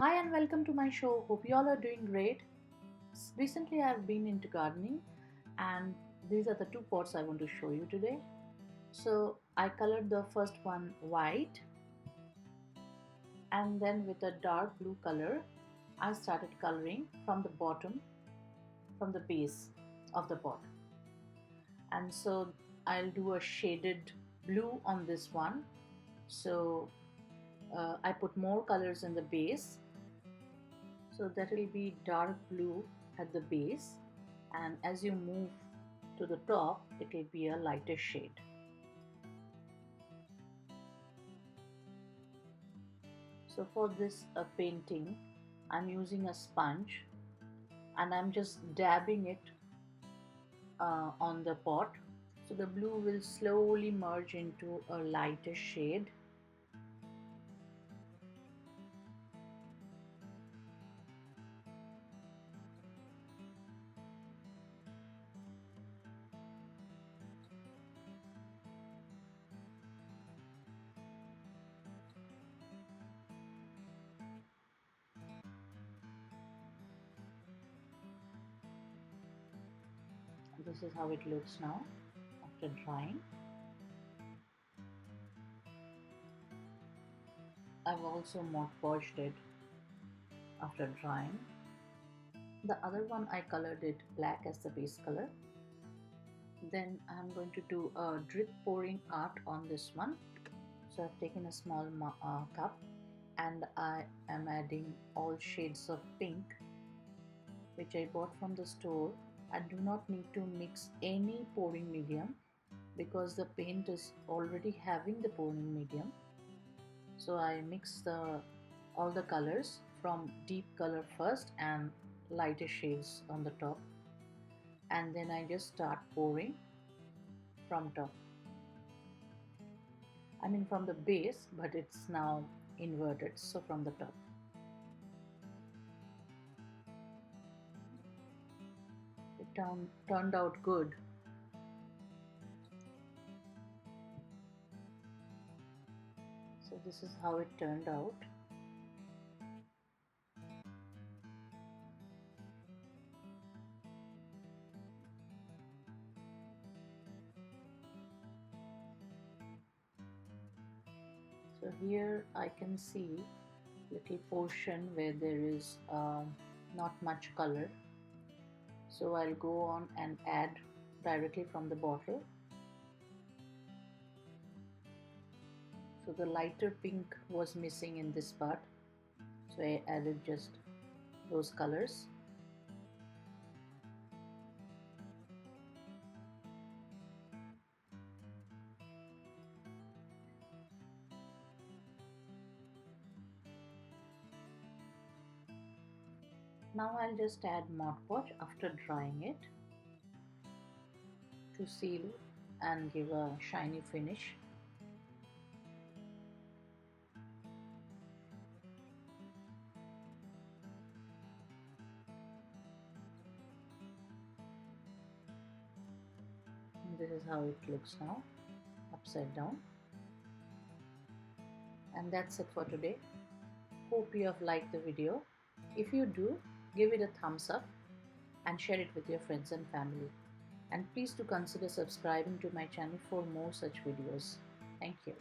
Hi and welcome to my show. Hope you all are doing great. Recently I've been into gardening and these are the two pots I want to show you today. So I colored the first one white and then with a dark blue color I started coloring from the bottom, from the base of the pot. And so I'll do a shaded blue on this one. So I put more colors in the base, so that will be dark blue at the base, and as you move to the top it will be a lighter shade. So for this painting I'm using a sponge and I'm just dabbing it on the pot, so the blue will slowly merge into a lighter shade. This is how it looks now after drying. I've also mod podged it after drying. The other one I colored it black as the base color. Then I'm going to do a drip pouring art on this one. So I've taken a small cup and I am adding all shades of pink which I bought from the store. I do not need to mix any pouring medium because the paint is already having the pouring medium. So I mix all the colors from deep color first and lighter shades on the top, and then I just start pouring from top. I mean from the base, but it's now inverted, so from the top. It turned out good. So this is how it turned out. So here I can see little portion where there is not much color. So I'll go on and add directly from the bottle. So the lighter pink was missing in this part, so I added just those colors. Now I'll just add Mod Podge after drying it to seal and give a shiny finish. And this is how it looks now, upside down. And that's it for today. Hope you have liked the video. If you do, give it a thumbs up and share it with your friends and family. And please do consider subscribing to my channel for more such videos. Thank you.